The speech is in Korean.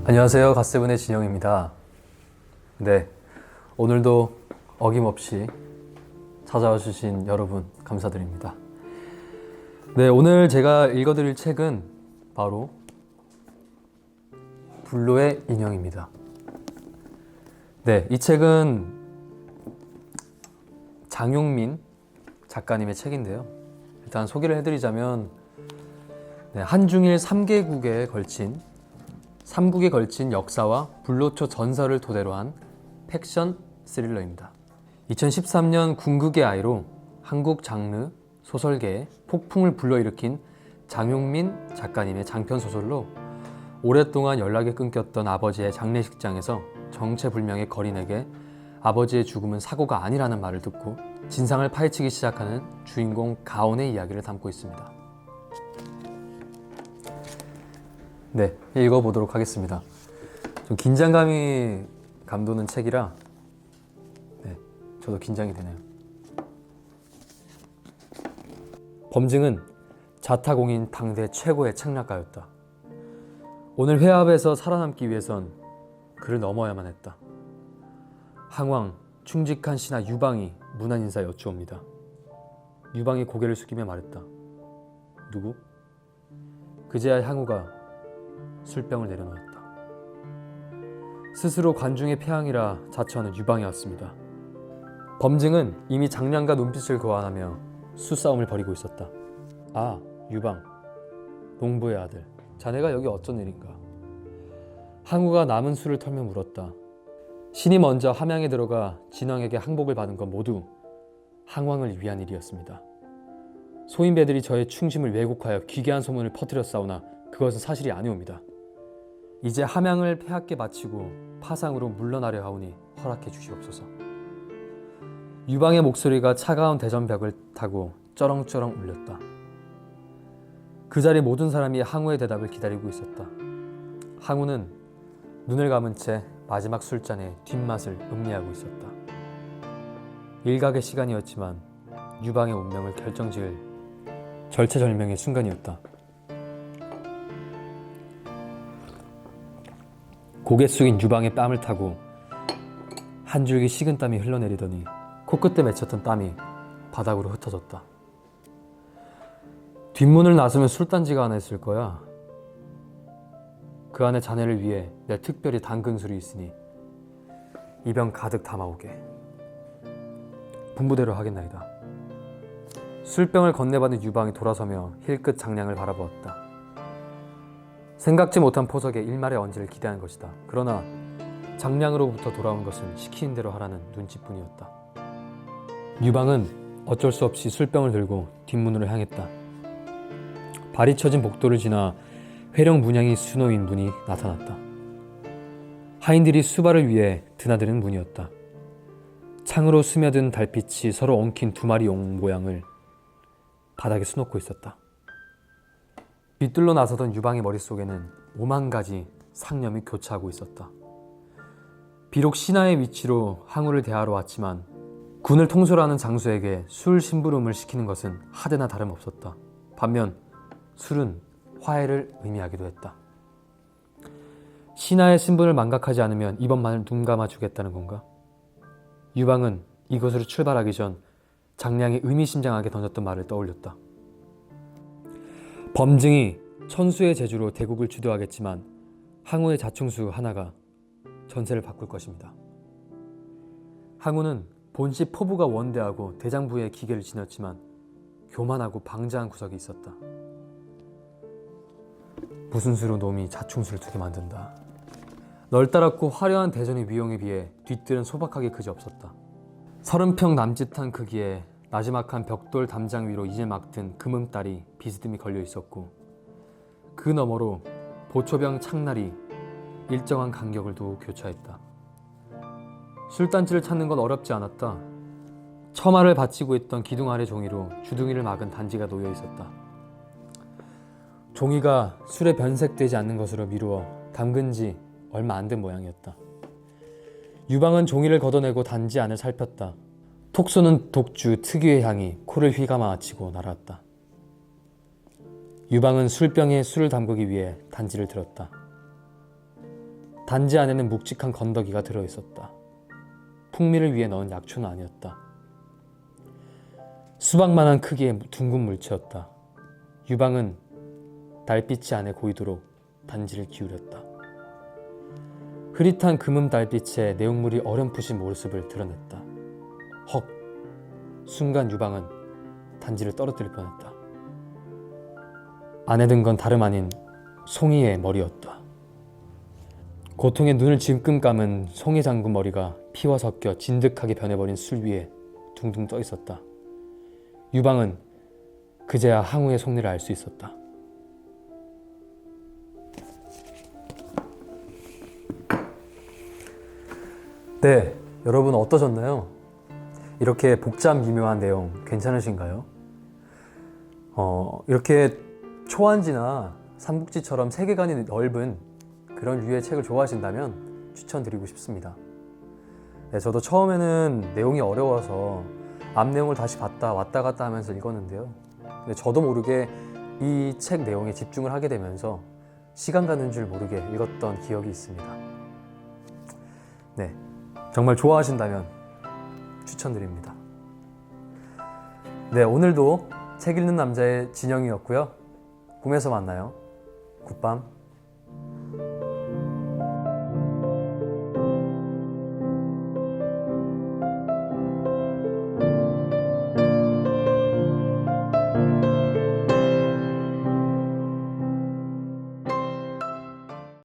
안녕하세요. 갓세븐의 진영입니다. 네, 오늘도 어김없이 찾아와 주신 여러분 감사드립니다. 네, 오늘 제가 읽어드릴 책은 바로 불로의 인형입니다. 네, 이 책은 장용민 작가님의 책인데요. 일단 소개를 해드리자면 한중일 3개국에 걸친 3국에 걸친 역사와 불로초 전설을 토대로 한 팩션 스릴러입니다. 2013년 궁극의 아이로 한국 장르 소설계에 폭풍을 불러일으킨 장용민 작가님의 장편 소설로 오랫동안 연락이 끊겼던 아버지의 장례식장에서 정체불명의 거린에게 아버지의 죽음은 사고가 아니라는 말을 듣고 진상을 파헤치기 시작하는 주인공 가온의 이야기를 담고 있습니다. 네, 읽어보도록 하겠습니다. 좀 긴장감이 감도는 책이라 저도 긴장이 되네요. 범증은 자타공인 당대 최고의 책략가였다. 오늘 회합에서 살아남기 위해선 그를 넘어야만 했다. 항왕, 충직한 신하 유방이 문안 인사 여쭈옵니다. 유방이 고개를 숙이며 말했다. 누구? 그제야 향우가 술병을 내려놓았다. 스스로 관중의 폐항이라 자처하는 유방이 왔습니다. 범증은 이미 장량과 눈빛을 교환하며 수싸움을 벌이고 있었다. 아, 유방, 농부의 아들, 자네가 여기 어쩐 일인가? 항우가 남은 술을 털며 물었다. 신이 먼저 함양에 들어가 진왕에게 항복을 받은 건 모두 항왕을 위한 일이었습니다. 소인배들이 저의 충심을 왜곡하여 기괴한 소문을 퍼뜨렸사오나 그것은 사실이 아니옵니다. 이제 함양을 폐하께 마치고 파상으로 물러나려 하오니 허락해 주시옵소서. 유방의 목소리가 차가운 대전벽을 타고 쩌렁쩌렁 울렸다. 그 자리 모든 사람이 항우의 대답을 기다리고 있었다. 항우는 눈을 감은 채 마지막 술잔의 뒷맛을 음미하고 있었다. 일각의 시간이었지만 유방의 운명을 결정지을 절체절명의 순간이었다. 고개 숙인 유방의 뺨을 타고 한 줄기 식은 땀이 흘러내리더니 코끝에 맺혔던 땀이 바닥으로 흩어졌다. 뒷문을 나서면 술단지가 하나 있을 거야. 그 안에 자네를 위해 내 특별히 담근 술이 있으니 이 병 가득 담아오게. 분부대로 하겠나이다. 술병을 건네받은 유방이 돌아서며 힐끗 장량을 바라보았다. 생각지 못한 포석에 일말의 언지를 기대한 것이다. 그러나 장량으로부터 돌아온 것은 시키는 대로 하라는 눈치뿐이었다. 유방은 어쩔 수 없이 술병을 들고 뒷문으로 향했다. 발이 처진 복도를 지나 회령 문양이 수놓인 문이 나타났다. 하인들이 수발을 위해 드나드는 문이었다. 창으로 스며든 달빛이 서로 엉킨 두 마리 용 모양을 바닥에 수놓고 있었다. 뒤뜰로 나서던 유방의 머릿속에는 5만 가지 상념이 교차하고 있었다. 비록 신하의 위치로 항우를 대하러 왔지만 군을 통솔하는 장수에게 술 심부름을 시키는 것은 하대나 다름없었다. 반면 술은 화해를 의미하기도 했다. 신하의 신분을 망각하지 않으면 이번만을 눈 감아주겠다는 건가? 유방은 이곳으로 출발하기 전 장량이 의미심장하게 던졌던 말을 떠올렸다. 범증이 천수의 제주로 대국을 주도하겠지만 항우의 자충수 하나가 전세를 바꿀 것입니다. 항우는 본시 포부가 원대하고 대장부의 기계를 지녔지만 교만하고 방자한 구석이 있었다. 무슨 수로 놈이 자충수를 두게 만든다. 넓다랗고 화려한 대전의 위용에 비해 뒤뜰은 소박하게 그지없었다. 30평 남짓한 크기의 나지막한 벽돌 담장 위로 이제 막 든 금음달이 비스듬히 걸려 있었고 그 너머로 보초병 창날이 일정한 간격을 두고 교차했다. 술단지를 찾는 건 어렵지 않았다. 처마를 받치고 있던 기둥 아래 종이로 주둥이를 막은 단지가 놓여 있었다. 종이가 술에 변색되지 않는 것으로 미루어 담근 지 얼마 안 된 모양이었다. 유방은 종이를 걷어내고 단지 안을 살폈다. 톡 쏘는 독주 특유의 향이 코를 휘감아치고 날아왔다. 유방은 술병에 술을 담그기 위해 단지를 들었다. 단지 안에는 묵직한 건더기가 들어있었다. 풍미를 위해 넣은 약초는 아니었다. 수박만한 크기의 둥근 물체였다. 유방은 달빛이 안에 고이도록 단지를 기울였다. 흐릿한 금음 달빛에 내용물이 어렴풋이 모습을 드러냈다. 헉! 순간 유방은 단지를 떨어뜨릴 뻔했다. 안에 든 건 다름 아닌 송이의 머리였다. 고통에 눈을 질끈 감은 송이 장군 머리가 피와 섞여 진득하게 변해버린 술 위에 둥둥 떠 있었다. 유방은 그제야 항우의 속내를 알 수 있었다. 네, 여러분 어떠셨나요? 이렇게 복잡 미묘한 내용 괜찮으신가요? 이렇게 초안지나 삼국지처럼 세계관이 넓은 그런 류의 책을 좋아하신다면 추천드리고 싶습니다. 네, 저도 처음에는 내용이 어려워서 앞 내용을 다시 봤다 왔다 갔다 하면서 읽었는데요. 근데 저도 모르게 이 책 내용에 집중을 하게 되면서 시간 가는 줄 모르게 읽었던 기억이 있습니다. 네, 정말 좋아하신다면 추천드립니다. 네, 오늘도 책 읽는 남자의 진영이었고요. 꿈에서 만나요. 굿밤.